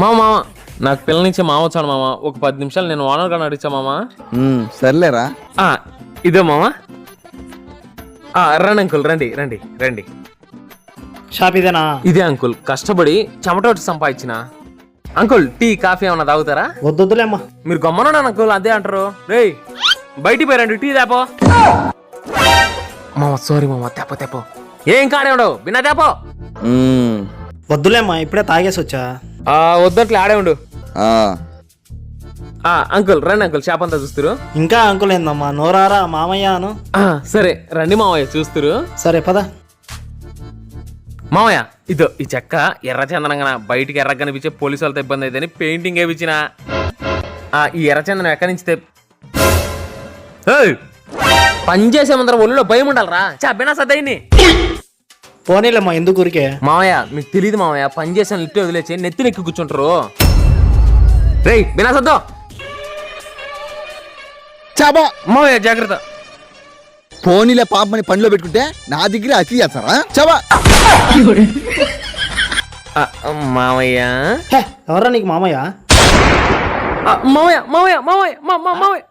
మామ నాకు పిల్లల నుంచి మామ వచ్చాడు మామ. ఒక 10 నిమిషాలు నేను ఓనర్ గారిని అడిచా మామ. సర్లేరా. ఇదే మామ. రండి అంకుల్, రండి రండి రండి. షాప్ ఇదేనా? ఇదే అంకుల్, కష్టపడి చెమటోటి సంపాదించిన. అంకుల్ టీ కాఫీ ఏమన్నా తాగుతారా? వద్దులేమ్మా. మీరు గమ్మనున్నా అంకుల్ అదే అంటారు. రే బయటికి పోయారండి, టీ తేపో. మామ సారీ మామ, తేపో తేపో. ఏం కాడే ఉండవు బిన్నా తేపో. వద్దులేమ్మా, ఇప్పుడే తాగేసి వచ్చా. వద్దట్లే ఆడే ఉండు. అంకుల్ రండి అంకుల్, షాప్ అంతా చూస్తురు. ఇంకా అంకుల్ ఏందమ్మా, నోరారా మామయ్య అను. సరే రండి మామయ్య చూస్తురు. సరే పద. మామయ్య ఇదో ఈ చెక్క ఎర్ర చందనంగా బయటికి ఎర్ర కనిపించే పోలీసు వాళ్ళతో ఇబ్బంది అయితే పెయింటింగ్ వేయించిన. ఈ ఎర్ర చందనం ఎక్కడి నుంచి పనిచేసే ముందర ఒళ్ళో భయం ఉండాలరా. బినా సద్దయిని పోనీలేమ్మా, ఎందుకు ఊరికే. మామయ్య మీకు తెలియదు మామయ్య, పని చేసాను లిఫ్ట్ వదిలేసి నెత్తినెక్కి కూర్చుంటారు. రేయ్ బినా సద్దో. చాబా మామయ్య జాగ్రత్త. పోనీలే పాపని పనిలో పెట్టుకుంటే నా దగ్గర అతి చేస్తారా? చబా మామయ్య. ఎవరా నీకు మామయ్య? మామయ్య మామయ్య మామయ్య మామయ్య